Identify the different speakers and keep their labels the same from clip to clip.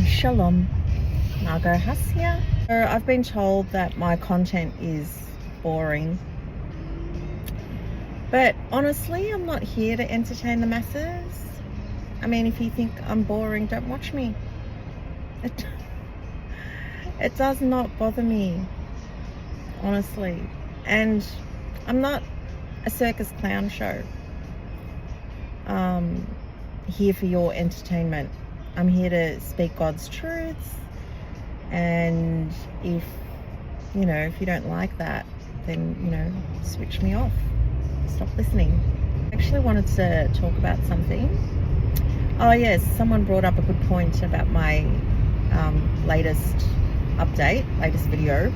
Speaker 1: Shalom, Margot Huss here. So I've been told that my content is boring, but honestly, I'm not here to entertain the masses. I mean, if you think I'm boring, don't watch me. It does not bother me, honestly. And I'm not a circus clown show here for your entertainment. I'm here to speak God's truths, and if you don't like that, then switch me off, stop listening. I actually wanted to talk about something. Oh yes, someone brought up a good point about my latest video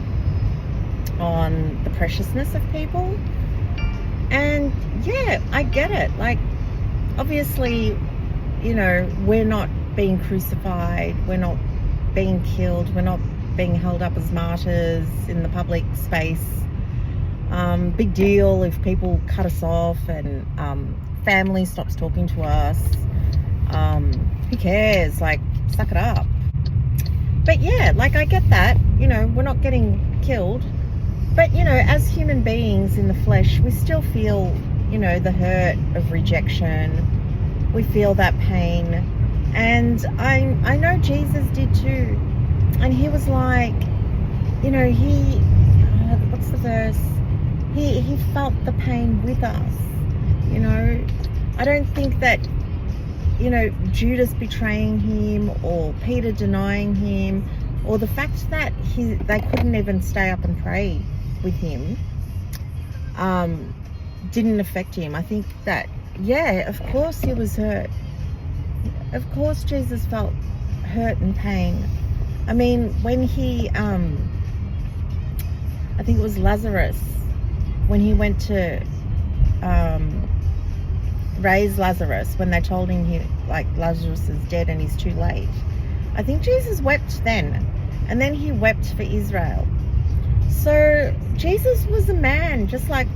Speaker 1: on the preciousness of people. And yeah, I get it. Like, obviously, we're not being crucified, we're not being killed, we're not being held up as martyrs in the public space. Big deal if people cut us off and family stops talking to us. Who cares? Like, suck it up. But yeah, like, I get that, we're not getting killed, but as human beings in the flesh, we still feel the hurt of rejection. We feel that pain. And I know Jesus did too. And he was like, what's the verse? He felt the pain with us. I don't think that, Judas betraying him or Peter denying him, or the fact that they couldn't even stay up and pray with him, didn't affect him. I think that, yeah, of course he was hurt. Of course Jesus felt hurt and pain. I mean, when he, I think it was Lazarus, when he went to raise Lazarus, when they told him Lazarus is dead and he's too late. I think Jesus wept then, and then he wept for Israel. So Jesus was a man, just like,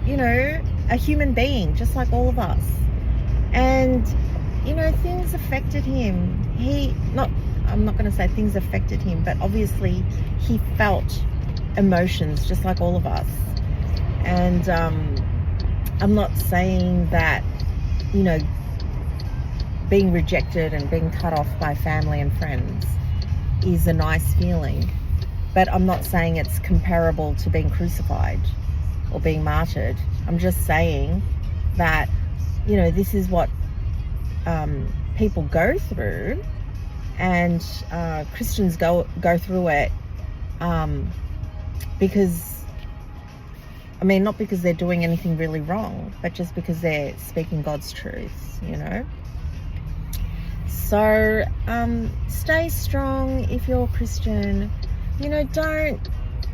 Speaker 1: a human being, just like all of us. And, things affected him. I'm not going to say things affected him, but obviously he felt emotions just like all of us. And I'm not saying that, being rejected and being cut off by family and friends is a nice feeling, but I'm not saying it's comparable to being crucified or being martyred. I'm just saying that, this is what people go through, and Christians go through it because, not because they're doing anything really wrong, but just because they're speaking God's truths, So stay strong if you're a Christian.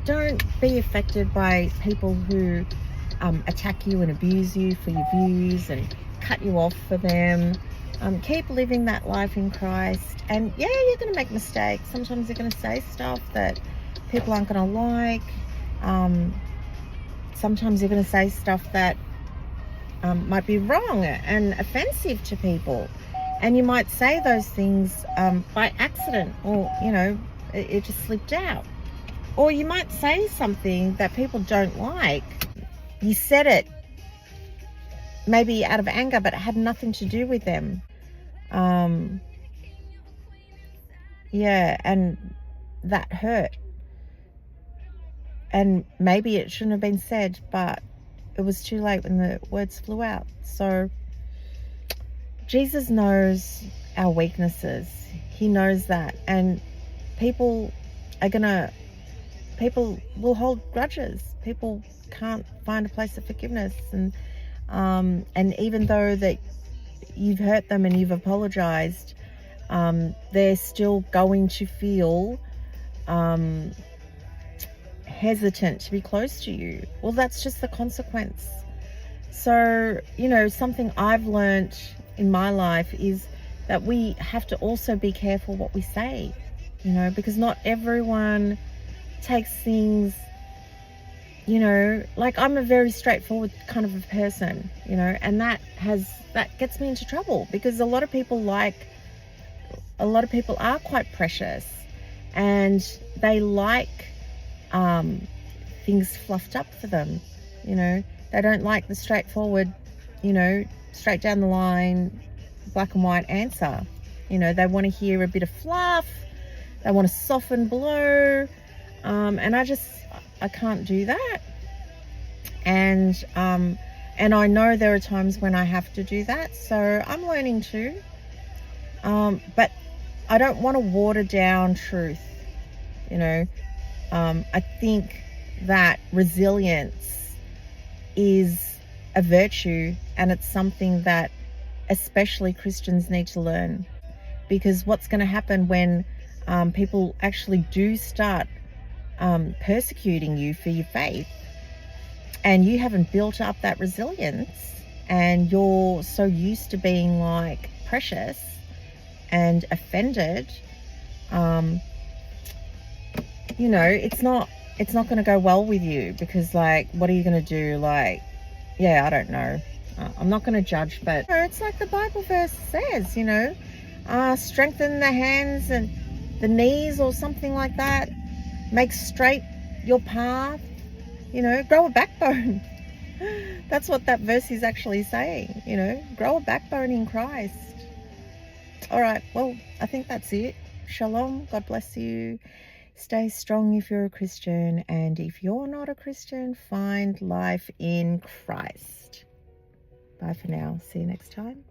Speaker 1: Don't be affected by people who attack you and abuse you for your views and cut you off for them. Keep living that life in Christ. And yeah, you're going to make mistakes. Sometimes you're going to say stuff that people aren't going to like. Sometimes you're going to say stuff that might be wrong and offensive to people. And you might say those things by accident, or, it just slipped out. Or you might say something that people don't like. You said it maybe out of anger, but it had nothing to do with them. Yeah, and that hurt. And maybe it shouldn't have been said, but it was too late when the words flew out. So Jesus knows our weaknesses. He knows that. And people will hold grudges. People can't find a place of forgiveness. And even though that you've hurt them and you've apologized, they're still going to feel hesitant to be close to you. Well, that's just the consequence. So, something I've learned in my life is that we have to also be careful what we say, because not everyone takes things, like, I'm a very straightforward kind of a person, and that gets me into trouble, because a lot of people like a lot of people are quite precious, and they like things fluffed up for them. You know, they don't like the straightforward, you know, straight down the line, black and white answer. You know, they want to hear a bit of fluff. They want to soften below. And I can't do that. And I know there are times when I have to do that. So I'm learning to. But I don't want to water down truth. You know, I think that resilience is a virtue, and it's something that especially Christians need to learn, because what's going to happen when people actually do start persecuting you for your faith, and you haven't built up that resilience, and you're so used to being like precious and offended, you know, it's not going to go well with you, because like, what are you going to do? Like, yeah, I don't know. I'm not going to judge, but you know, it's like the Bible verse says, you know, strengthen the hands and the knees or something like that. Make straight your path, you know, grow a backbone. That's what that verse is actually saying, you know, grow a backbone in Christ. All right, well, I think that's it. Shalom, God bless you. Stay strong if you're a Christian, and if you're not a Christian, find life in Christ. Bye for now. See you next time.